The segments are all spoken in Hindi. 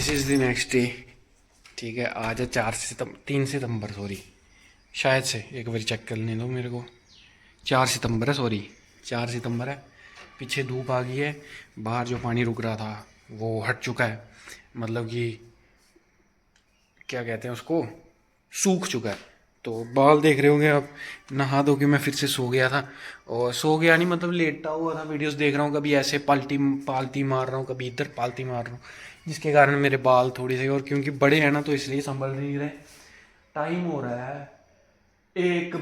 This is the next day. ठीक है, आज है 3 सितंबर, सॉरी, शायद से एक बार चेक करने दो मेरे को। 4 सितंबर है, सॉरी, 4 सितंबर है। पीछे धूप आ गई है, बाहर जो पानी रुक रहा था वो हट चुका है, मतलब कि क्या कहते हैं उसको, सूख चुका है। तो बाल देख रहे होंगे आप। नहा धो के मैं फिर से सो गया था, और सो गया नहीं मतलब लेटा हुआ था, वीडियोस देख रहा हूँ, कभी ऐसे पाल्टी पालती मार रहा हूँ, कभी इधर पालती मार रहा हूँ, जिसके कारण मेरे बाल थोड़ी से, और क्योंकि बड़े हैं ना तो इसलिए संभल नहीं रहे। टाइम हो रहा है 1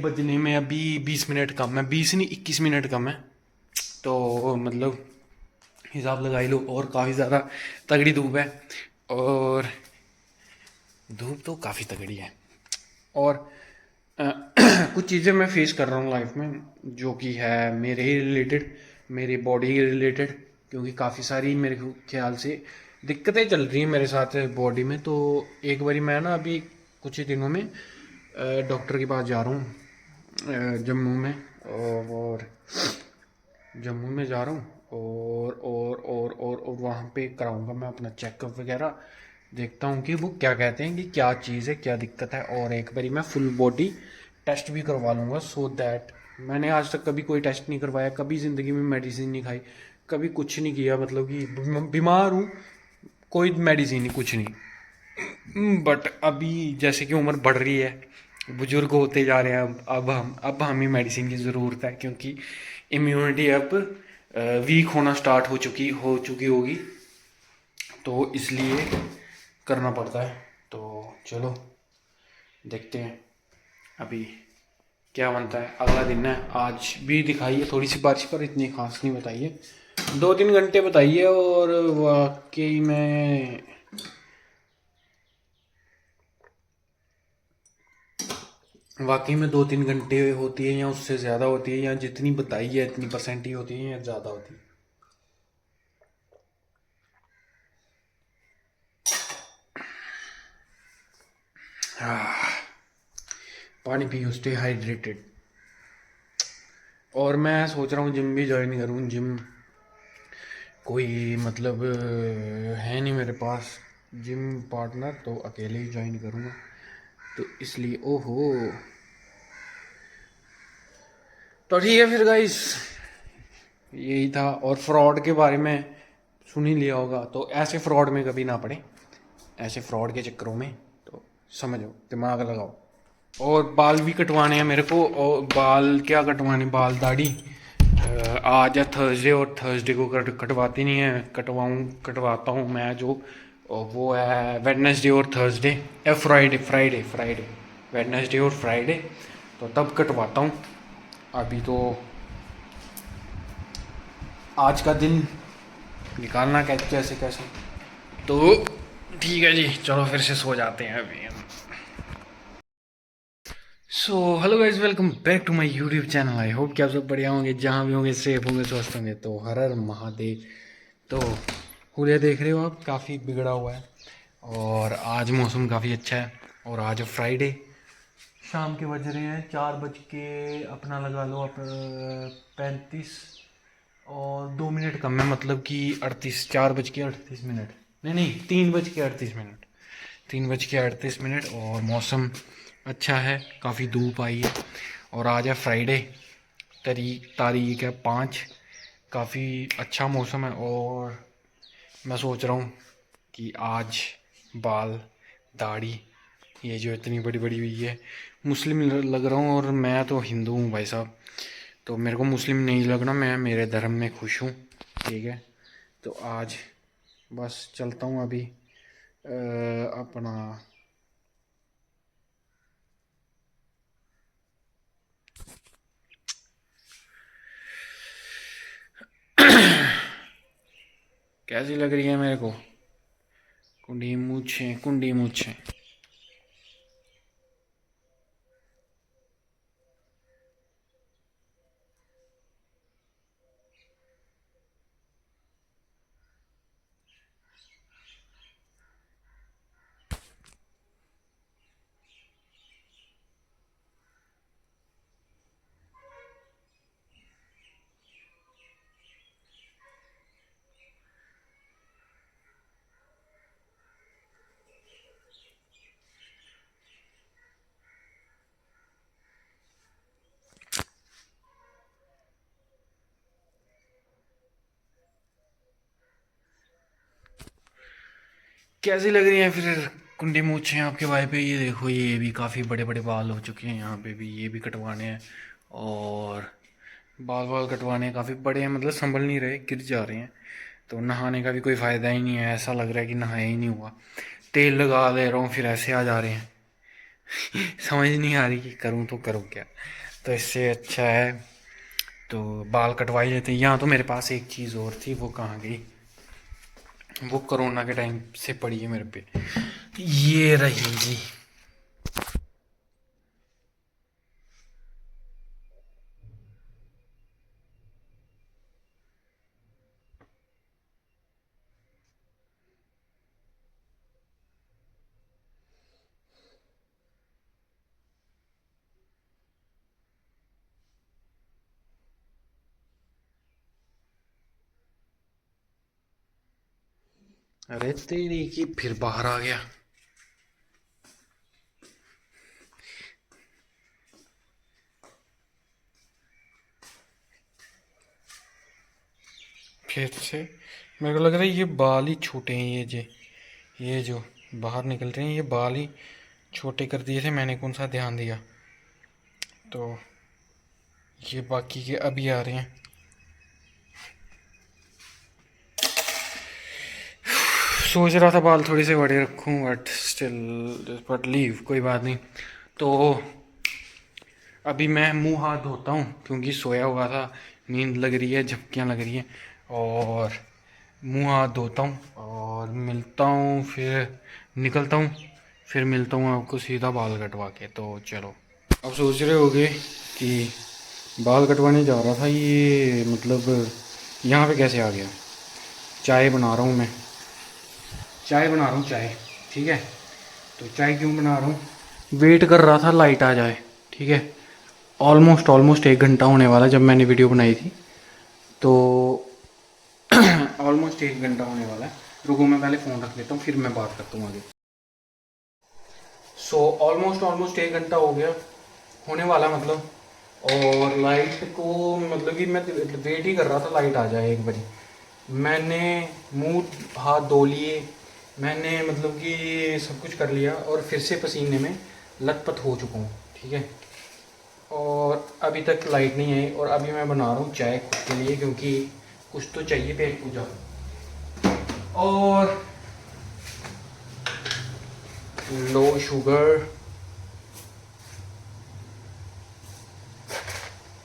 बजने में अभी 20 मिनट कम है, 20 नहीं 21 मिनट कम है। तो मतलब हिसाब लगा ही लो, और काफ़ी ज़्यादा तगड़ी धूप है, और धूप तो काफ़ी तगड़ी है। और अ, कुछ चीज़ें मैं फेस कर रहा हूँ लाइफ में, जो कि है मेरे ही रिलेटेड, मेरी बॉडी के रिलेटेड, क्योंकि काफ़ी सारी मेरे ख्याल से दिक्कतें चल रही हैं मेरे साथ बॉडी में। तो एक बारी मैं ना अभी कुछ ही दिनों में डॉक्टर के पास जा रहा हूँ, जम्मू में, और जम्मू में जा रहा हूँ, और वहाँ पे कराऊंगा मैं अपना चेकअप वगैरह। देखता हूँ कि वो क्या कहते हैं, कि क्या चीज़ है, क्या दिक्कत है, और एक बारी मैं फुल बॉडी टेस्ट भी करवा लूँगा, सो दैट। मैंने आज तक कभी कोई टेस्ट नहीं करवाया, कभी ज़िंदगी में मेडिसिन नहीं खाई, कभी कुछ नहीं किया, मतलब कि बीमार हूँ, कोई मेडिसिन नहीं, कुछ नहीं। बट अभी जैसे कि उम्र बढ़ रही है, बुजुर्ग होते जा रहे हैं, अब हमें मेडिसिन की ज़रूरत है, क्योंकि इम्यूनिटी अब वीक होना स्टार्ट हो चुकी होगी, तो इसलिए करना पड़ता है। तो चलो देखते हैं अभी क्या बनता है। अगला दिन है, आज भी दिखाई है थोड़ी सी बारिश, पर इतनी खास नहीं बताई है, 2-3 घंटे बताई है, और वाकई में 2-3 घंटे होती है, या उससे ज़्यादा होती है, या जितनी बताई है इतनी परसेंट ही होती है, या ज़्यादा होती है। पानी पियो, स्टे हाइड्रेटेड। और मैं सोच रहा हूँ जिम भी ज्वाइन करूँ। जिम कोई मतलब है नहीं मेरे पास जिम पार्टनर, तो अकेले ही ज्वाइन करूँगा, तो इसलिए ओहो। तो ठीक है फिर गाइस, यही था। और फ्रॉड के बारे में सुन ही लिया होगा, तो ऐसे फ्रॉड में कभी ना पड़े, ऐसे फ्रॉड के चक्करों में। तो समझो, दिमाग लगाओ। और बाल भी कटवाने हैं मेरे को, और बाल क्या कटवाने, बाल दाढ़ी आज है थर्सडे, और थर्सडे को कटवाते नहीं है, कटवाता हूँ मैं जो, और वो है वेडनेसडे और थर्सडे, या फ्राइडे फ्राइडे फ्राइडे, वेडनेसडे और फ्राइडे, तो तब कटवाता हूँ। अभी तो आज का दिन निकालना कैसे कैसे। तो ठीक है जी, चलो फिर से सो जाते हैं अभी हम। So hello guys, welcome back to my YouTube channel. I hope कि आप सब बढ़िया होंगे, जहाँ भी होंगे सेफ होंगे, स्वस्थ होंगे। तो हर हर महादेव। तो हुलिया देख रहे हो आप, काफ़ी बिगड़ा हुआ है, और आज मौसम काफ़ी अच्छा है, और आज फ्राइडे। शाम के बज रहे हैं 4 बज के, अपना लगा लो आप 35 और 2 मिनट कम है, मतलब कि 38, 4 बज के 38 मिनट, नहीं नहीं 3 बज के 38 मिनट, 3 बज के 38 मिनट। और मौसम अच्छा है, काफ़ी धूप आई है, और आज है फ्राइडे, तारीख है 5। काफ़ी अच्छा मौसम है, और मैं सोच रहा हूँ कि आज बाल, दाढ़ी, ये जो इतनी बड़ी बड़ी हुई है, मुस्लिम लग रहा हूँ, और मैं तो हिंदू हूँ भाई साहब, तो मेरे को मुस्लिम नहीं लगना, मैं मेरे धर्म में खुश हूँ। ठीक है, तो आज बस चलता हूँ अभी अपना। कैसी लग रही है मेरे को, कुंडी मूछें, कुंडी मूछें। कैसी लग रही है फिर कुंडी मूछें आपके भाई पे? ये देखो, ये भी काफ़ी बड़े बड़े बाल हो चुके हैं, यहाँ पे भी ये भी कटवाने हैं। और बाल बाल कटवाने काफ़ी बड़े हैं, मतलब संभल नहीं रहे, गिर जा रहे हैं। तो नहाने का भी कोई फ़ायदा ही नहीं है, ऐसा लग रहा है कि नहाया ही नहीं हुआ। तेल लगा दे रहा हूँ फिर ऐसे आ जा रहे हैं। समझ नहीं आ रही कि करूँ तो करूँ क्या। तो इससे अच्छा है तो बाल कटवा ही लेते हैं। यहाँ तो मेरे पास एक चीज़ और थी, वो कहाँ गई? वो कोरोना के टाइम से पड़ी है मेरे पे, ये रही जी। अरे तेरी की, फिर बाहर आ गया फिर से। मेरे को लग रहा है ये बाल ही छोटे हैं, ये जो बाहर निकल रहे हैं ये बाल ही छोटे कर दिए थे, मैंने कौन सा ध्यान दिया। तो ये बाकी के अभी आ रहे हैं। सोच रहा था बाल थोड़े से बड़े रखूं, बट स्टिल, बट लीव, कोई बात नहीं। तो अभी मैं मुंह हाथ धोता हूँ क्योंकि सोया हुआ था, नींद लग रही है, झपकियाँ लग रही हैं। और मुंह हाथ धोता हूँ और मिलता हूँ, फिर निकलता हूँ, फिर मिलता हूँ आपको सीधा बाल कटवा के। तो चलो। अब सोच रहे होगे कि बाल कटवाने जा रहा था ये, मतलब यहाँ पे कैसे आ गया? चाय बना रहा हूँ मैं, चाय बना रहा हूँ चाय, ठीक है। तो चाय क्यों बना रहा हूँ? वेट कर रहा था लाइट आ जाए, ठीक है। ऑलमोस्ट ऑलमोस्ट 1 घंटा होने वाला जब मैंने वीडियो बनाई थी, तो ऑलमोस्ट 1 घंटा होने वाला है। रुको मैं पहले फ़ोन रख लेता हूँ, फिर मैं बात करता हूँ आगे। सो ऑलमोस्ट ऑलमोस्ट 1 घंटा हो गया, होने वाला मतलब। और लाइट को मतलब कि मैं वेट ही कर रहा था लाइट आ जाए 1 बजे। मैंने मुंह हाथ धो लिए, मैंने मतलब कि सब कुछ कर लिया और फिर से पसीने में लथपथ हो चुका हूँ, ठीक है। और अभी तक लाइट नहीं आई और अभी मैं बना रहा हूँ चाय खुद के लिए, क्योंकि कुछ तो चाहिए पेट पूजा। और लो शुगर,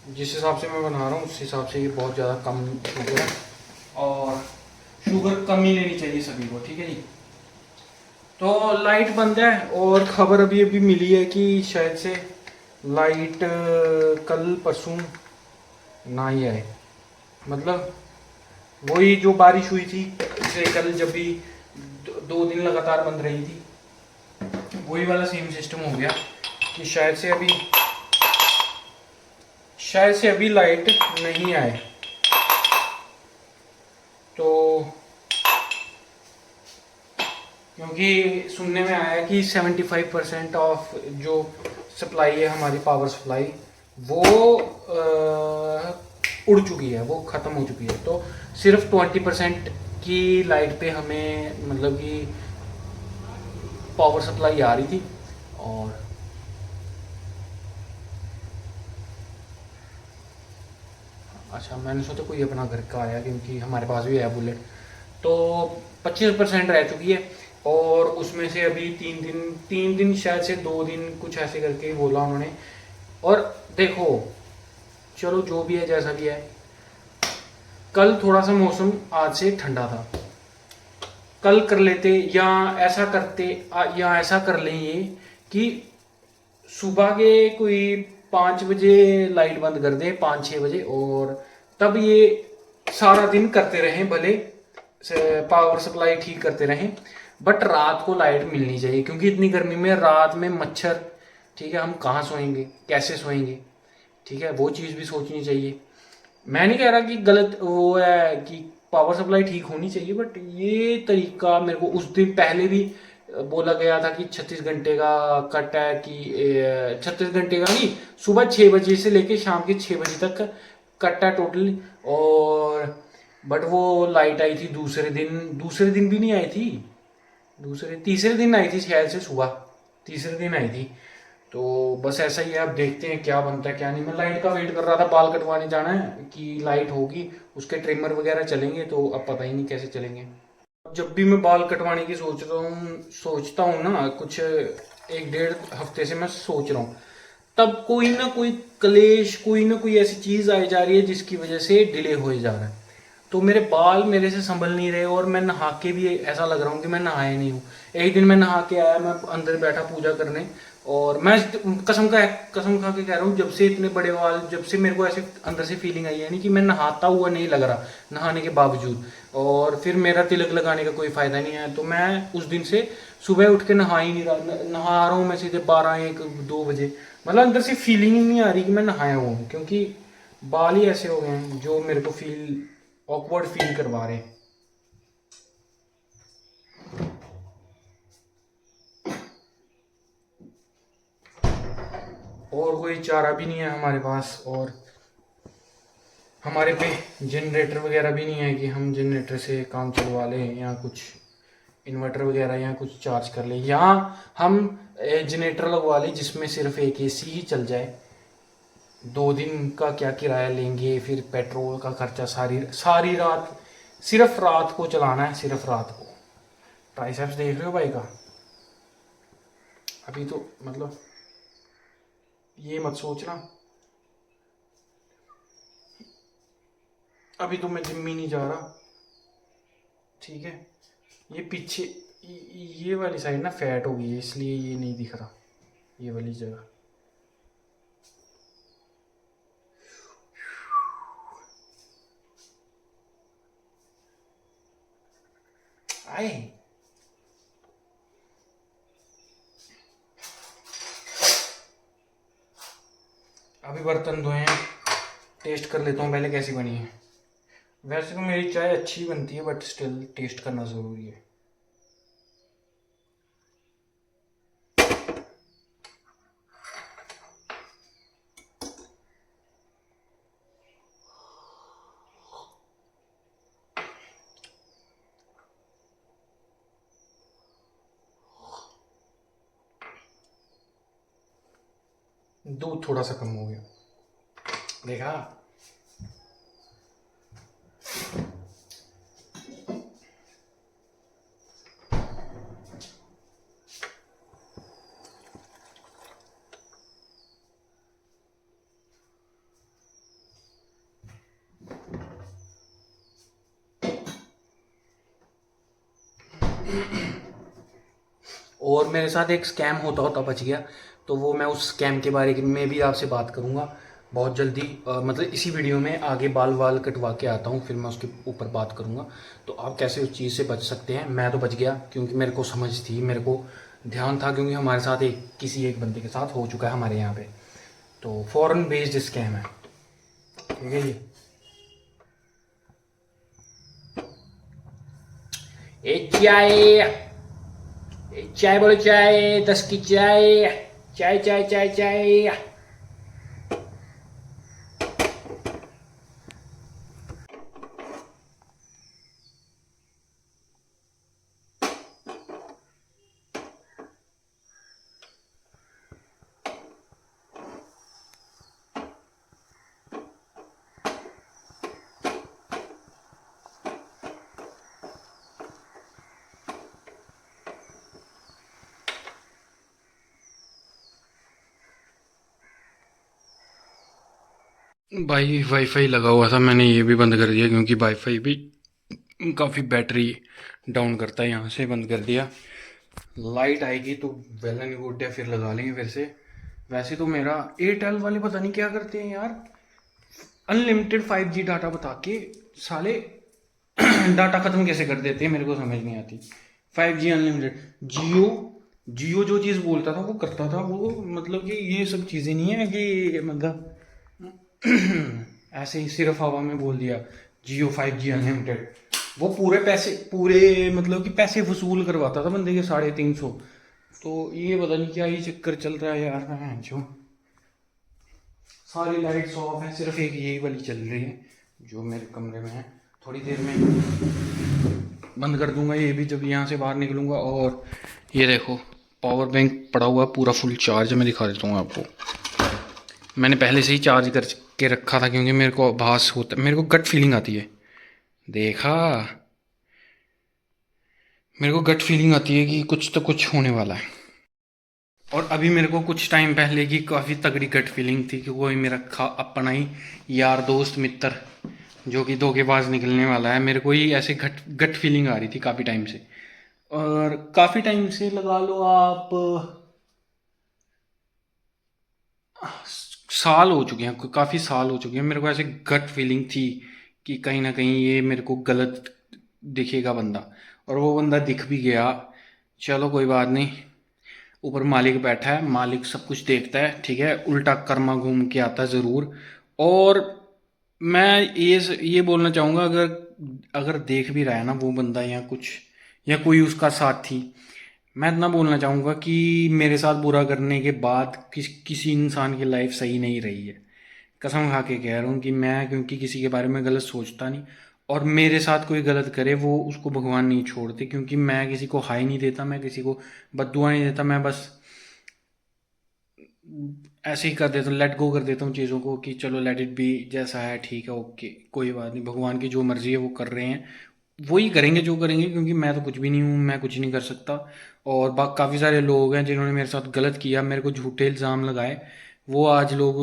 जिस हिसाब से मैं बना रहा हूँ उस हिसाब से ये बहुत ज़्यादा कम शुगर है, और शुगर कम ही लेनी चाहिए सभी को, ठीक है जी। तो लाइट बंद है और खबर अभी अभी मिली है कि शायद से लाइट कल परसों ना ही आए। मतलब वही जो बारिश हुई थी पिछले कल, जब भी 2 दिन लगातार बंद रही थी, वही वाला सेम सिस्टम हो गया कि शायद से अभी लाइट नहीं आए। तो क्योंकि सुनने में आया कि 75% ऑफ जो सप्लाई है हमारी, पावर सप्लाई, वो उड़ चुकी है, वो ख़त्म हो चुकी है। तो सिर्फ 20% की लाइट पे हमें मतलब कि पावर सप्लाई आ रही थी। और अच्छा, मैंने सोचा कोई अपना घर का आया, क्योंकि हमारे पास भी है बुलेट। तो 25% रह चुकी है, और उसमें से अभी 3 दिन शायद से 2 दिन कुछ ऐसे करके ही बोला उन्होंने। और देखो, चलो जो भी है जैसा भी है, कल थोड़ा सा मौसम आज से ठंडा था, कल कर लेते या ऐसा करते, या ऐसा कर लें ये कि सुबह के कोई 5 बजे लाइट बंद कर दें, 5-6 बजे, और तब ये सारा दिन करते रहें, भले पावर सप्लाई ठीक करते रहें, बट रात को लाइट मिलनी चाहिए, क्योंकि इतनी गर्मी में रात में मच्छर, ठीक है, हम कहाँ सोएंगे, कैसे सोएंगे, ठीक है, वो चीज़ भी सोचनी चाहिए। मैं नहीं कह रहा कि गलत वो है कि पावर सप्लाई ठीक होनी चाहिए, बट ये तरीका मेरे को उस दिन पहले भी बोला गया था कि 36 घंटे का कट है, कि 36 घंटे का नहीं, सुबह 6 बजे से लेके शाम के 6 बजे तक कट है टोटली। और बट वो लाइट आई थी दूसरे दिन भी नहीं आई थी, दूसरे तीसरे दिन आई थी शायद से सुबह, तीसरे दिन आई थी। तो बस ऐसा ही है, अब देखते हैं क्या बनता है क्या नहीं। मैं लाइट का वेट कर रहा था, बाल कटवाने जाना है कि लाइट होगी, उसके ट्रिमर वगैरह चलेंगे, तो अब पता ही नहीं कैसे चलेंगे। जब भी मैं बाल कटवाने की सोचता हूँ ना, कुछ 1 डेढ़ हफ्ते से मैं सोच रहा हूँ, तब कोई ना कोई क्लेश, कोई ना कोई ऐसी चीज आई जा रही है जिसकी वजह से डिले हो जा रहा है। तो मेरे बाल मेरे से संभल नहीं रहे, और मैं नहा के भी ऐसा लग रहा हूँ कि मैं नहाया नहीं हूँ। एक दिन मैं नहा के आया, मैं अंदर बैठा पूजा करने, और मैं कसम खा के कह रहा हूँ, जब से इतने बड़े बाल, जब से मेरे को ऐसे अंदर से फीलिंग आई है नहीं कि मैं नहाता हुआ नहीं लग रहा नहाने के बावजूद। और फिर मेरा तिलक लगाने का कोई फायदा नहीं है, तो मैं उस दिन से सुबह उठ के नहा ही नहीं रहा, नहा रहा हूँ मैं सीधे 12 1 2 बजे। मतलब अंदर से फीलिंग ही नहीं आ रही कि मैं नहाया हुआ हूँ, क्योंकि बाल ही ऐसे हो गए हैं जो मेरे को ऑकवर्ड फील करवा रहे हैं। और कोई चारा भी नहीं है हमारे पास, और हमारे पे जनरेटर वगैरह भी नहीं है कि हम जनरेटर से काम चलवा लें, या कुछ इन्वर्टर वगैरह या कुछ चार्ज कर लें, या हम जनरेटर लगवा लें जिसमें सिर्फ एक एसी ही चल जाए। 2 दिन का क्या किराया लेंगे, फिर पेट्रोल का खर्चा, सारी सारी रात, सिर्फ रात को चलाना है, सिर्फ रात को। ट्राइसेप्स देख रहे हो भाई का? अभी तो मतलब ये मत सोचना, अभी तो मैं जिम ही नहीं जा रहा, ठीक है। ये पीछे ये वाली साइड ना फैट हो गई है, इसलिए ये नहीं दिख रहा, ये वाली जगह। आए, अभी बर्तन धोए हैं, टेस्ट कर लेता हूँ पहले कैसी बनी है। वैसे तो मेरी चाय अच्छी बनती है, बट स्टिल टेस्ट करना ज़रूरी है। दूध थोड़ा सा कम हो गया, देखा? और मेरे साथ एक स्कैम होता होता बच गया, तो वो मैं उस स्कैम के बारे में भी आपसे बात करूंगा बहुत जल्दी। मतलब इसी वीडियो में आगे बाल वाल कटवा के आता हूँ, फिर मैं उसके ऊपर बात करूंगा। तो आप कैसे उस चीज़ से बच सकते हैं। मैं तो बच गया क्योंकि मेरे को समझ थी, मेरे को ध्यान था, क्योंकि हमारे साथ किसी एक बंदे के साथ हो चुका है हमारे यहाँ पे। तो फॉरेन बेस्ड स्कैम है, ठीक है। ये चाय, चाय बोलो, चाय 10 की चाय, चाय चाय चाय चाय। भाई वाईफाई लगा हुआ था, मैंने ये भी बंद कर दिया क्योंकि वाईफाई भी काफ़ी बैटरी डाउन करता है, यहाँ से बंद कर दिया। लाइट आएगी तो वेल एंड गुड है, फिर लगा लेंगे फिर से। वैसे तो मेरा एयरटेल वाले पता नहीं क्या करते हैं यार, अनलिमिटेड 5G डाटा बता के साले डाटा ख़त्म कैसे कर देते हैं, मेरे को समझ नहीं आती। 5G unlimited. जियो, जियो जो चीज़ बोलता था वो करता था वो, मतलब कि ये सब चीज़ें नहीं है कि मतलब ऐसे ही सिर्फ हवा में बोल दिया जियो 5G अनलिमिटेड। वो पूरे पैसे, पूरे मतलब कि पैसे वसूल करवाता था बंदे के 350। तो ये पता नहीं क्या ही चक्कर चल रहा है यार, मैं जो सारी लाइट्स ऑफ है, सिर्फ एक यही वाली चल रही है जो मेरे कमरे में है। थोड़ी देर में बंद कर दूंगा ये भी जब यहाँ से बाहर निकलूंगा। और ये देखो पावर बैंक पड़ा हुआ है पूरा फुल चार्ज, मैं दिखा देता हूँ आपको। मैंने पहले से ही चार्ज करके रखा था क्योंकि मेरे को आभास होता, मेरे को गट फीलिंग आती है, देखा, मेरे को गट फीलिंग आती है कि कुछ तो कुछ होने वाला है। और अभी मेरे को कुछ टाइम पहले की काफ़ी तगड़ी गट फीलिंग थी कि कोई मेरा अपना ही यार दोस्त मित्र जो कि धोखेबाज निकलने वाला है, मेरे को ही ऐसे गट गट फीलिंग आ रही थी काफ़ी टाइम से। और काफ़ी टाइम से लगा लो आप, साल हो चुके हैं, काफ़ी साल हो चुके हैं, मेरे को ऐसे गट फीलिंग थी कि कहीं ना कहीं ये मेरे को गलत दिखेगा बंदा। और वो बंदा दिख भी गया। चलो कोई बात नहीं, ऊपर मालिक बैठा है, मालिक सब कुछ देखता है, ठीक है, उल्टा कर्मा घूम के आता है ज़रूर। और मैं ये बोलना चाहूँगा, अगर अगर देख भी रहा है ना वो बंदा या कुछ, या कोई उसका साथी, मैं इतना बोलना चाहूँगा कि मेरे साथ बुरा करने के बाद किसी इंसान की लाइफ सही नहीं रही है। कसम खा के कह रहा हूँ कि मैं, क्योंकि किसी के बारे में गलत सोचता नहीं, और मेरे साथ कोई गलत करे वो उसको भगवान नहीं छोड़ते, क्योंकि मैं किसी को हाई नहीं देता, मैं किसी को बद्दुआ नहीं देता, मैं बस ऐसे ही कर देता हूँ, लेट गो कर देता हूँ चीज़ों को कि चलो लेट इट बी, जैसा है ठीक है, ओके, कोई बात नहीं, भगवान की जो मर्ज़ी है वो कर रहे हैं, वही करेंगे जो करेंगे, क्योंकि मैं तो कुछ भी नहीं हूँ, मैं कुछ नहीं कर सकता। और काफ़ी सारे लोग हैं जिन्होंने मेरे साथ गलत किया, मेरे को झूठे इल्ज़ाम लगाए, वो आज लोग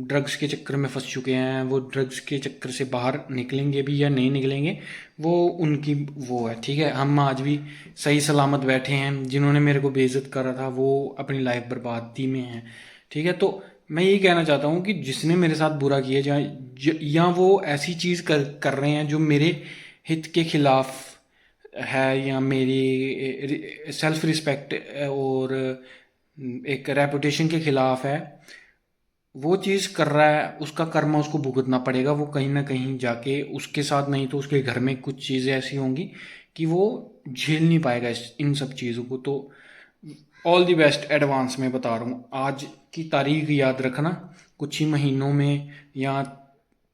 ड्रग्स के चक्कर में फंस चुके हैं, वो ड्रग्स के चक्कर से बाहर निकलेंगे भी या नहीं निकलेंगे वो उनकी वो है, ठीक है। हम आज भी सही सलामत बैठे हैं, जिन्होंने मेरे को बेइज्जत करा था वो अपनी लाइफ बर्बादी में हैं, ठीक है। तो मैं यही कहना चाहता हूँ कि जिसने मेरे साथ बुरा किया, या वो ऐसी चीज़ कर रहे हैं जो मेरे हित के खिलाफ है, या मेरी सेल्फ रिस्पेक्ट और एक रेपुटेशन के खिलाफ है, वो चीज़ कर रहा है, उसका कर्म उसको भुगतना पड़ेगा। वो कहीं ना कहीं जाके उसके साथ नहीं तो उसके घर में कुछ चीज़ें ऐसी होंगी कि वो झेल नहीं पाएगा इन सब चीज़ों को। तो ऑल दी बेस्ट एडवांस में बता रहा हूँ, आज की तारीख याद रखना, कुछ ही महीनों में या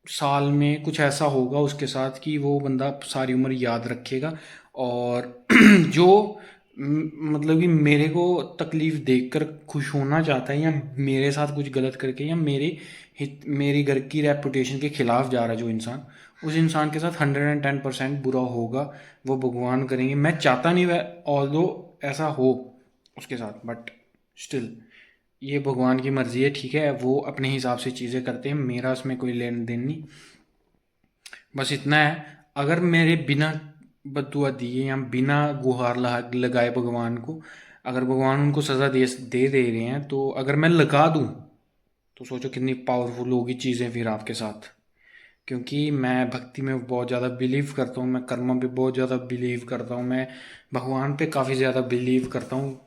साल में कुछ ऐसा होगा उसके साथ कि वो बंदा सारी उम्र याद रखेगा। और जो मतलब कि मेरे को तकलीफ देखकर खुश होना चाहता है, या मेरे साथ कुछ गलत करके, या मेरी घर की रेपुटेशन के खिलाफ जा रहा है जो इंसान, उस इंसान के साथ 110% बुरा होगा, वो भगवान करेंगे। मैं चाहता नहीं वह ऑल्दो ऐसा हो उसके साथ, बट स्टिल ये भगवान की मर्ज़ी है, ठीक है, वो अपने हिसाब से चीज़ें करते हैं, मेरा उसमें कोई लेन देन नहीं। बस इतना है, अगर मेरे बिना बद्दुआ दिए या बिना गुहार लगाए भगवान को, अगर भगवान उनको सज़ा दे रहे हैं, तो अगर मैं लगा दूं तो सोचो कितनी पावरफुल होगी चीज़ें फिर आपके साथ। क्योंकि मैं भक्ति में बहुत ज़्यादा बिलीव करता हूँ, मैं कर्म पे बहुत ज़्यादा बिलीव करता हूँ, मैं भगवान पे काफ़ी ज़्यादा बिलीव करता हूँ।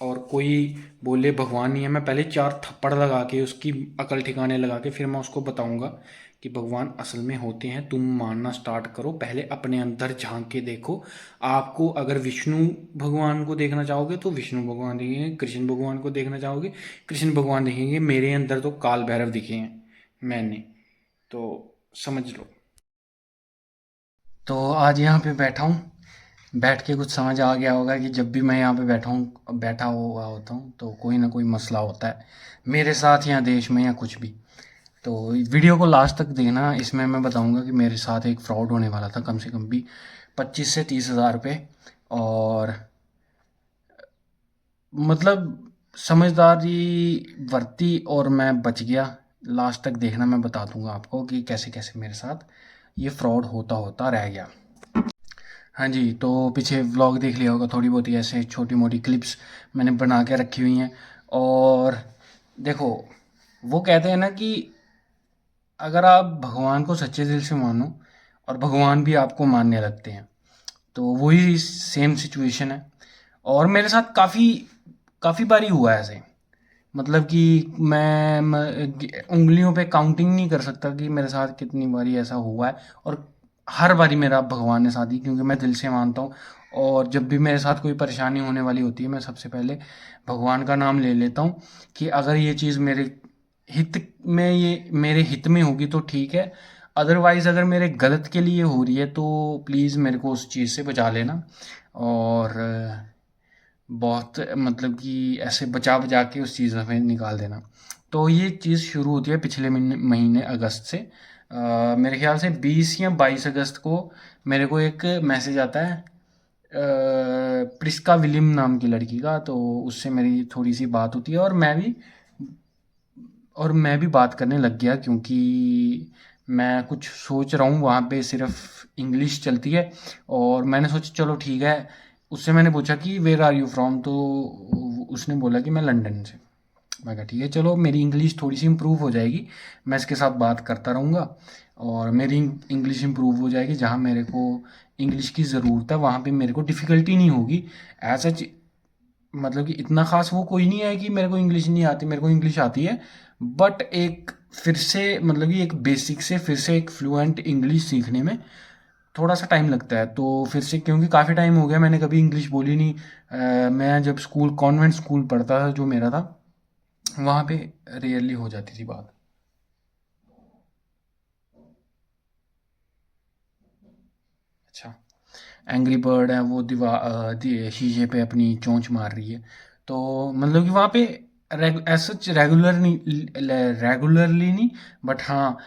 और कोई बोले भगवान नहीं है, मैं पहले 4 थप्पड़ लगा के उसकी अकल ठिकाने लगा के फिर मैं उसको बताऊंगा कि भगवान असल में होते हैं। तुम मानना स्टार्ट करो, पहले अपने अंदर झांक के देखो। आपको अगर विष्णु भगवान को देखना चाहोगे तो विष्णु भगवान देखेंगे, कृष्ण भगवान को देखना चाहोगे कृष्ण भगवान देखेंगे, मेरे अंदर तो काल भैरव दिखे हैं मैंने, तो समझ लो। तो आज यहाँ पे बैठा हूँ, बैठ के कुछ समझ आ गया होगा कि जब भी मैं यहाँ पे बैठा हुआ होता हूँ तो कोई ना कोई मसला होता है मेरे साथ, या देश में, या कुछ भी। तो वीडियो को लास्ट तक देखना, इसमें मैं बताऊँगा कि मेरे साथ एक फ्रॉड होने वाला था, कम से कम भी 25 से 30 हज़ार रुपये। और मतलब समझदारी बरती और मैं बच गया। लास्ट तक देखना, मैं बता दूंगा आपको कि कैसे कैसे मेरे साथ ये फ्रॉड होता होता रह गया। हाँ जी, तो पीछे व्लॉग देख लिया होगा, थोड़ी बहुत ही ऐसे छोटी मोटी क्लिप्स मैंने बना के रखी हुई हैं। और देखो, वो कहते हैं ना कि अगर आप भगवान को सच्चे दिल से मानो और भगवान भी आपको मानने लगते हैं, तो वही सेम सिचुएशन है। और मेरे साथ काफ़ी काफ़ी बारी हुआ है ऐसे, मतलब कि मैं उंगलियों पे काउंटिंग नहीं कर सकता कि मेरे साथ कितनी बारी ऐसा हुआ है। और हर बारी मेरा भगवान ने साथ दी, क्योंकि मैं दिल से मानता हूँ। और जब भी मेरे साथ कोई परेशानी होने वाली होती है, मैं सबसे पहले भगवान का नाम ले लेता हूँ कि अगर ये चीज़ मेरे हित में होगी तो ठीक है, अदरवाइज़ अगर मेरे गलत के लिए हो रही है तो प्लीज़ मेरे को उस चीज़ से बचा लेना। और बहुत मतलब कि ऐसे बचा बचा के उस चीज़ में निकाल देना। तो ये चीज़ शुरू होती है पिछले महीने अगस्त से। मेरे ख्याल से 20 या 22 अगस्त को मेरे को एक मैसेज आता है प्रिस्का विलियम नाम की लड़की का। तो उससे मेरी थोड़ी सी बात होती है और मैं भी बात करने लग गया, क्योंकि मैं कुछ सोच रहा हूँ वहाँ पे सिर्फ इंग्लिश चलती है। और मैंने सोचा चलो ठीक है। उससे मैंने पूछा कि वेयर आर यू फ्रॉम, तो उसने बोला कि मैं लंदन से। मैं कहा ठीक है, चलो मेरी इंग्लिश थोड़ी सी इम्प्रूव हो जाएगी, मैं इसके साथ बात करता रहूँगा और मेरी इंग्लिश इम्प्रूव हो जाएगी। जहाँ मेरे को इंग्लिश की ज़रूरत है वहाँ पे मेरे को डिफ़िकल्टी नहीं होगी। ऐसा मतलब कि इतना ख़ास वो कोई नहीं है कि मेरे को इंग्लिश नहीं आती, मेरे को इंग्लिश आती है। बट एक फिर से मतलब कि एक बेसिक से फिर से एक फ्लुएंट इंग्लिश सीखने में थोड़ा सा टाइम लगता है। तो फिर से क्योंकि काफ़ी टाइम हो गया मैंने कभी इंग्लिश बोली नहीं। मैं जब स्कूल कॉन्वेंट स्कूल पढ़ता था जो मेरा था, वहाँ पे रेयरली हो जाती थी बात। अच्छा, एंग्री बर्ड है वो शीशे पे अपनी चोंच मार रही है। तो मतलब कि वहाँ पे सच रेगुलरली नहीं, बट हाँ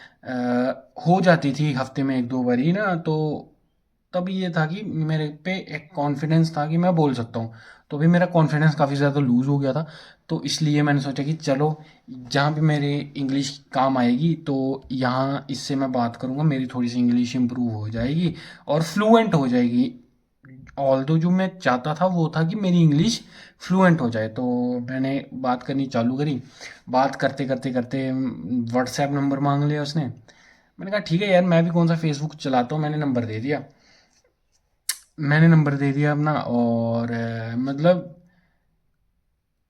हो जाती थी हफ्ते में एक दो बारी ना। तो तब ये था कि मेरे पे एक कॉन्फिडेंस था कि मैं बोल सकता हूँ। तो अभी मेरा कॉन्फिडेंस काफ़ी ज़्यादा लूज़ हो गया था। तो इसलिए मैंने सोचा कि चलो जहाँ पे मेरे इंग्लिश काम आएगी तो यहाँ इससे मैं बात करूँगा, मेरी थोड़ी सी इंग्लिश इम्प्रूव हो जाएगी और फ्लुएंट हो जाएगी। ऑल्दो जो मैं चाहता था वो था कि मेरी इंग्लिश फ्लुएंट हो जाए। तो मैंने बात करनी चालू करी। बात करते करते करते व्हाट्सएप नंबर मांग लिया उसने। मैंने कहा ठीक है यार, मैं भी कौन सा फेसबुक चलाता हूँ, मैंने नंबर दे दिया अपना। और मतलब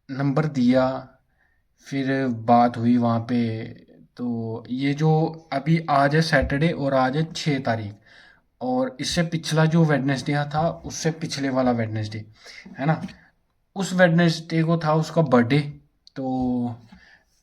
नंबर दिया, फिर बात हुई वहाँ पे। तो ये जो अभी आज है सैटरडे और आज है 6 तारीख, और इससे पिछला जो वेडनेसडे था उससे पिछले वाला वेडनेसडे है ना, उस वेडनेसडे को था उसका बर्थडे। तो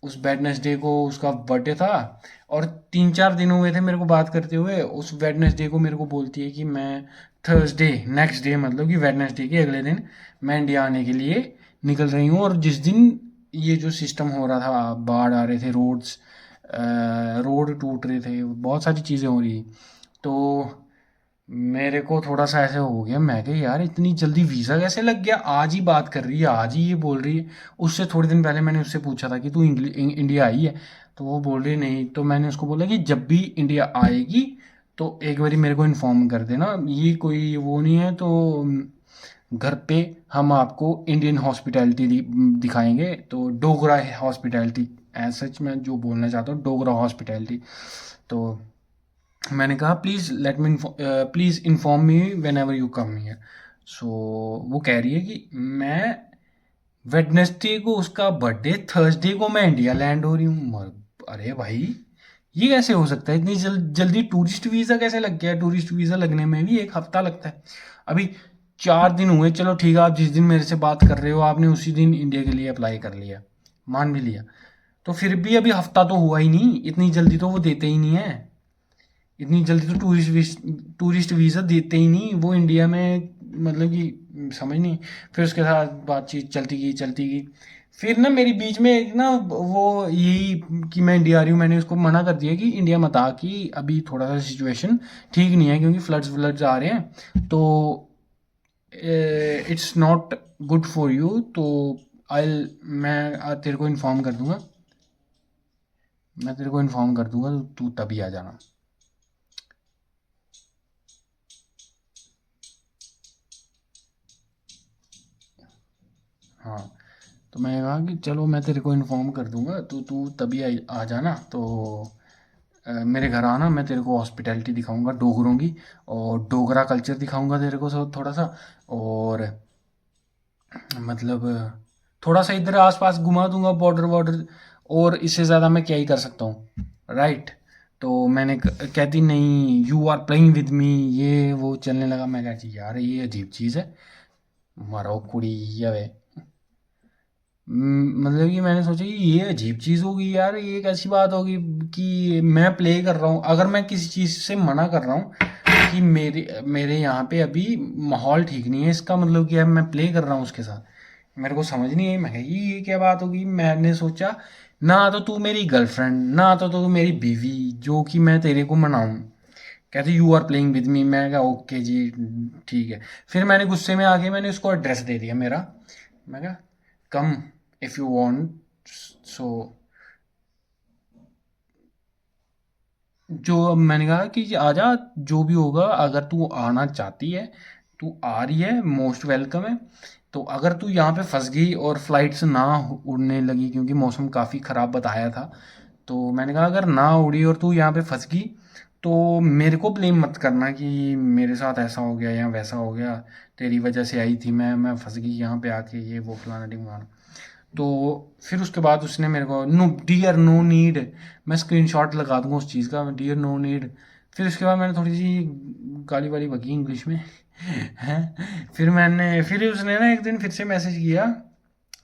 उस वेडनेसडे को उसका बर्थडे था और 3-4 दिन हुए थे मेरे को बात करते हुए। उस वेडनेसडे को मेरे को बोलती है कि मैं थर्सडे नेक्स्ट डे मतलब कि वेडनेसडे के अगले दिन मैं इंडिया आने के लिए निकल रही हूँ। और जिस दिन ये जो सिस्टम हो रहा था, बाढ़ आ रहे थे, रोड टूट रहे थे, बहुत सारी चीज़ें हो रही। तो मेरे को थोड़ा सा ऐसे हो गया, मैं कहा यार इतनी जल्दी वीज़ा कैसे लग गया, आज ही बात कर रही है, आज ही ये बोल रही है। उससे थोड़े दिन पहले मैंने उससे पूछा था कि तू इंडिया आई है, तो वो बोल रही नहीं। तो मैंने उसको बोला कि जब भी इंडिया आएगी तो एक बारी मेरे को इन्फॉर्म कर देना, ये कोई वो नहीं है। तो घर पे हम आपको इंडियन हॉस्पिटैलिटी दिखाएंगे। तो डोगरा हॉस्पिटैलिटी, सच में जो बोलना चाहता हूँ, डोगरा हॉस्पिटैलिटी। तो मैंने कहा please inform me whenever you come here. So वो कह रही है कि मैं वेडनेसडे को उसका बर्थडे, थर्सडे को मैं इंडिया लैंड हो रही हूँ। अरे भाई ये कैसे हो सकता है, इतनी जल्दी टूरिस्ट वीज़ा कैसे लग गया। टूरिस्ट वीज़ा लगने में भी एक हफ्ता लगता है। अभी 4 दिन हुए, चलो ठीक है, आप जिस दिन मेरे से बात कर रहे हो आपने उसी दिन इंडिया के लिए अप्लाई कर लिया, मान भी लिया। तो फिर भी अभी हफ्ता तो हुआ ही नहीं, इतनी जल्दी तो वो देते ही नहीं है। इतनी जल्दी तो टूरिस्ट वीज़ा देते ही नहीं वो इंडिया में, मतलब कि समझ नहीं। फिर उसके साथ बातचीत चलती गई। फिर ना मेरी बीच में एक ना वो यही कि मैं इंडिया आ रही हूँ, मैंने उसको मना कर दिया कि इंडिया मत आ, कि अभी थोड़ा सा सिचुएशन ठीक नहीं है क्योंकि फ्लड्स व्लड्स आ रहे हैं। तो it's not good for you. तो मैं तेरे को इन्फॉर्म कर दूंगा, तो तू तभी आ जाना। हाँ, तो मैंने कहा कि चलो मैं तेरे को इन्फॉर्म कर दूंगा, तो तू तभी आ जाना। तो मेरे घर आना, मैं तेरे को हॉस्पिटैलिटी दिखाऊंगा डोगरों की, और डोगरा कल्चर दिखाऊंगा तेरे को थोड़ा सा। और मतलब थोड़ा सा इधर आसपास घुमा दूंगा, बॉर्डर वॉर्डर। और इससे ज़्यादा मैं क्या ही कर सकता हूँ, राइट। तो मैंने कहती नहीं you are playing with me, ये वो चलने लगा। मैं कहती यार ये अजीब चीज़ है, मारो कुड़ी ये वे। मतलब कि मैंने सोचा कि ये अजीब चीज़ होगी यार, ये कैसी बात होगी कि मैं प्ले कर रहा हूँ, अगर मैं किसी चीज़ से मना कर रहा हूँ कि मेरे मेरे यहाँ पे अभी माहौल ठीक नहीं है, इसका मतलब कि अब मैं प्ले कर रहा हूँ उसके साथ। मेरे को समझ नहीं आई, मैं कहा ये क्या बात होगी। मैंने सोचा ना तो तू मेरी गर्लफ्रेंड, ना तो तू मेरी बीवी जो कि मैं तेरे को मनाऊं। कहते you are playing with me. मैं कहा ओके जी, ठीक है। फिर मैंने गुस्से में आके मैंने उसको एड्रेस दे दिया मेरा। मैं कहा कम इफ़ यू वांट, सो जो मैंने कहा कि आजा, जो भी होगा, अगर तू आना चाहती है, तू आ रही है, मोस्ट वेलकम है। तो अगर तू यहाँ पे फंस गई और फ्लाइट्स ना उड़ने लगी, क्योंकि मौसम काफ़ी ख़राब बताया था, तो मैंने कहा अगर ना उड़ी और तू यहाँ पे फंस गई तो मेरे को ब्लेम मत करना कि मेरे साथ ऐसा हो गया या वैसा हो गया, तेरी वजह से आई थी मैं फंस गई यहाँ पे आके, ये वो फलाना ढिमकाना। तो फिर उसके बाद उसने मेरे को नो डियर नो नीड, मैं स्क्रीनशॉट लगा दूंगा उस चीज़ का, डियर नो नीड। फिर उसके बाद मैंने थोड़ी सी गाली वाली बकी इंग्लिश में हैं। फिर उसने ना एक दिन फिर से मैसेज किया,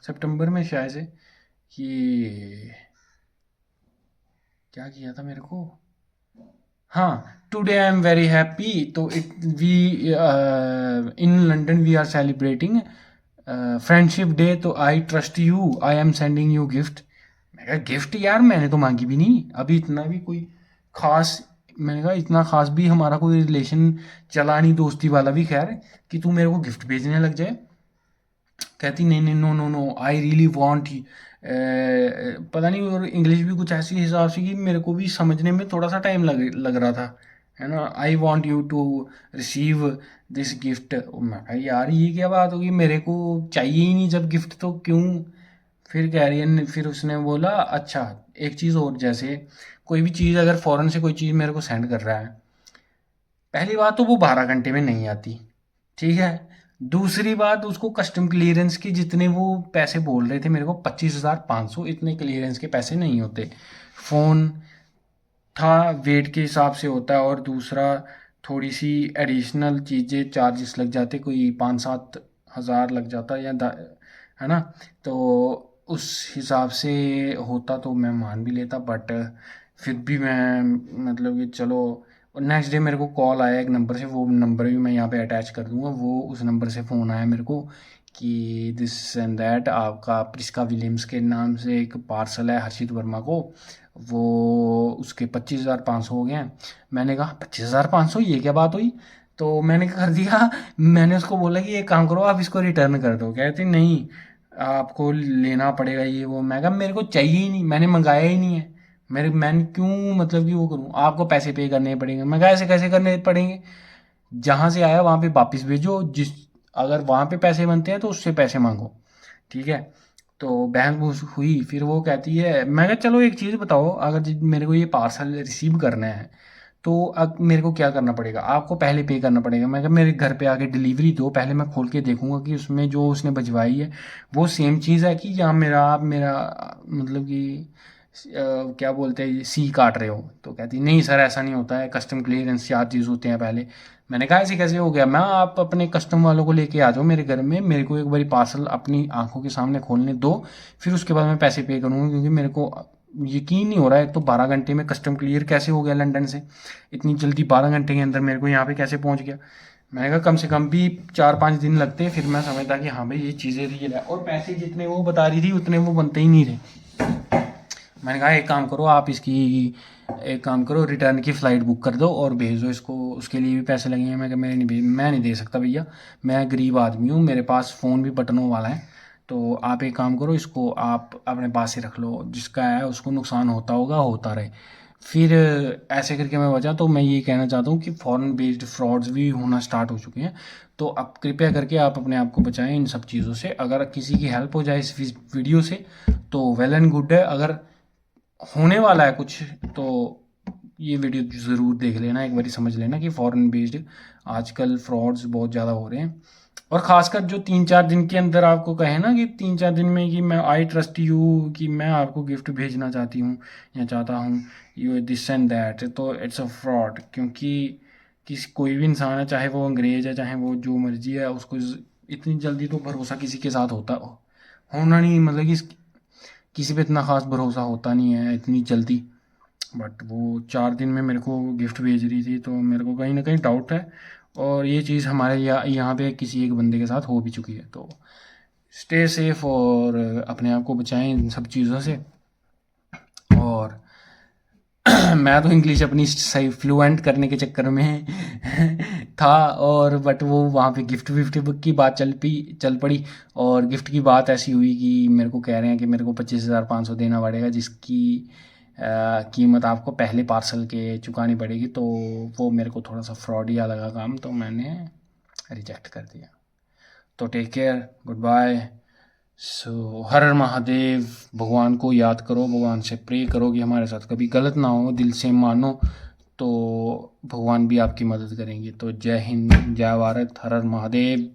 सितंबर में शायद से, कि क्या किया था मेरे को, हाँ, today I am very happy, तो it we in London we are celebrating friendship day, तो I trust you, I am sending you gift. मैं कहा गिफ्ट यार, मैंने तो मांगी भी नहीं अभी, इतना भी कोई खास, मैंने कहा इतना खास भी हमारा कोई रिलेशन चला नहीं दोस्ती वाला भी, खैर, कि तू मेरे को गिफ्ट भेजने लग जाए। कहती नहीं नहीं, no no no, I really want, पता नहीं, और इंग्लिश भी कुछ ऐसी हिसाब से कि मेरे को भी समझने में थोड़ा सा टाइम लग रहा था, है ना। I want you to receive this gift. मैं कहा यार ये क्या बात होगी, मेरे को चाहिए ही नहीं जब गिफ्ट, तो क्यों। फिर कह रही है, फिर उसने बोला अच्छा एक चीज़ और, जैसे कोई भी चीज़ अगर फ़ौरन से कोई चीज़ मेरे को सेंड कर रहा है, पहली बात तो वो 12 घंटे में नहीं आती, ठीक है। दूसरी बात, उसको कस्टम क्लियरेंस के जितने वो पैसे बोल रहे थे मेरे को, 25,500, इतने क्लियरेंस के पैसे नहीं होते। फ़ोन था, वेट के हिसाब से होता है, और दूसरा थोड़ी सी एडिशनल चीज़ें चार्जेस लग जाते, कोई 5-7 हज़ार लग जाता, है ना। तो उस हिसाब से होता तो मैं मान भी लेता, बट फिर भी मैं, मतलब कि चलो। नेक्स्ट डे मेरे को कॉल आया एक नंबर से, वो नंबर भी मैं यहाँ पे अटैच कर दूंगा, वो उस नंबर से फ़ोन आया मेरे को कि दिस एंड दैट, आपका प्रिस्का विलियम्स के नाम से एक पार्सल है हर्षित वर्मा को, वो उसके 25,500 हो गए हैं। मैंने कहा 25,500, ये क्या बात हुई। तो मैंने क्या कर दिया, मैंने उसको बोला कि एक काम करो, आप इसको रिटर्न कर दो। कहते नहीं, आपको लेना पड़ेगा ये वो। मैं कहा मेरे को चाहिए ही नहीं, मैंने मंगाया ही नहीं है, मैंने क्यों मतलब कि वो करूँ, आपको पैसे पे करने पड़ेंगे। मैं कहा ऐसे कैसे करने पड़ेंगे, जहाँ से आया वहाँ पे वापस भेजो, अगर वहाँ पे पैसे बनते हैं तो उससे पैसे मांगो, ठीक है। तो बहस बहस हुई, फिर वो कहती है, मैं कहा चलो एक चीज़ बताओ, अगर मेरे को ये पार्सल रिसीव करना है तो अब मेरे को क्या करना पड़ेगा, आपको पहले पे करना पड़ेगा। मैं कहा मेरे घर पे आके डिलीवरी दो, पहले मैं खोल के देखूंगा कि उसमें जो उसने भिजवाई है वो सेम चीज़ है कि, या मेरा आप मेरा मतलब कि क्या बोलते हैं, सी काट रहे हो। तो कहती नहीं सर, ऐसा नहीं होता है, कस्टम क्लियरेंस चार्जेस होते हैं पहले। मैंने कहा ऐसे कैसे हो गया, मैं आप अपने कस्टम वालों को लेके आ जाओ मेरे घर में, मेरे को एक बारी पार्सल अपनी आंखों के सामने खोलने दो, फिर उसके बाद मैं पैसे पे करूँगा, क्योंकि मेरे को यकीन नहीं हो रहा है, एक तो 12 घंटे में कस्टम क्लियर कैसे हो गया लंदन से, इतनी जल्दी 12 घंटे के अंदर मेरे को यहाँ पे कैसे पहुँच गया। मैंने कहा कम से कम भी 4-5 दिन लगते, फिर मैं समझता कि हाँ भाई ये चीज़ें रियल है, और पैसे जितने वो बता रही थी उतने वो बनते ही नहीं थे। मैंने कहा एक काम करो, आप इसकी एक काम करो, रिटर्न की फ़्लाइट बुक कर दो और भेज दो इसको, उसके लिए भी पैसे लगेंगे। मैं कहा मैं नहीं दे सकता भैया, मैं गरीब आदमी हूँ, मेरे पास फ़ोन भी बटनों वाला है, तो आप एक काम करो, इसको आप अपने पास ही रख लो, जिसका है उसको नुकसान होता होगा, होता रहे। फिर ऐसे करके मैं बचा। तो मैं ये कहना चाहता हूँ कि फॉरेन बेस्ड फ्रॉड्स भी होना स्टार्ट हो चुके हैं, तो अब कृपया करके आप अपने आप को बचाएं इन सब चीज़ों से। अगर किसी की हेल्प हो जाए इस वीडियो से तो वेल एंड गुड है, अगर होने वाला है कुछ तो ये वीडियो ज़रूर देख लेना, एक बारी समझ लेना कि फॉरेन बेस्ड आजकल फ्रॉड्स बहुत ज़्यादा हो रहे हैं। और ख़ासकर जो 3-4 दिन के अंदर आपको कहे ना कि 3-4 दिन में कि मैं आई ट्रस्ट यू, कि मैं आपको गिफ्ट भेजना चाहती हूँ या चाहता हूँ, यू दिस एंड दैट, तो इट्स अ फ्रॉड। क्योंकि किसी कोई भी इंसान है, चाहे वो अंग्रेज़ है, चाहे वो जो मर्जी है, उसको इतनी जल्दी तो भरोसा किसी के साथ होना नहीं, मतलब कि किसी पे इतना ख़ास भरोसा होता नहीं है इतनी जल्दी। बट वो 4 दिन में मेरे को गिफ्ट भेज रही थी, तो मेरे को कहीं ना कहीं डाउट है। और ये चीज़ हमारे यहाँ पे किसी एक बंदे के साथ हो भी चुकी है। तो स्टे सेफ और अपने आप को बचाएं इन सब चीज़ों से। और मैं तो इंग्लिश अपनी सही फ्लुएंट करने के चक्कर में था, और बट वो वहाँ पे गिफ्ट विफ्ट की बात चल पड़ी। और गिफ्ट की बात ऐसी हुई कि मेरे को कह रहे हैं कि मेरे को 25,500 देना पड़ेगा, जिसकी कीमत आपको पहले पार्सल के चुकानी पड़ेगी। तो वो मेरे को थोड़ा सा फ्रॉडिया लगा काम, तो मैंने रिजेक्ट कर दिया। तो टेक केयर, गुड बाय। सो हर हर महादेव। भगवान को याद करो, भगवान से प्रे करो कि हमारे साथ कभी गलत ना हो, दिल से मानो तो भगवान भी आपकी मदद करेंगे। तो जय हिंद, जय भारत, हर हर महादेव।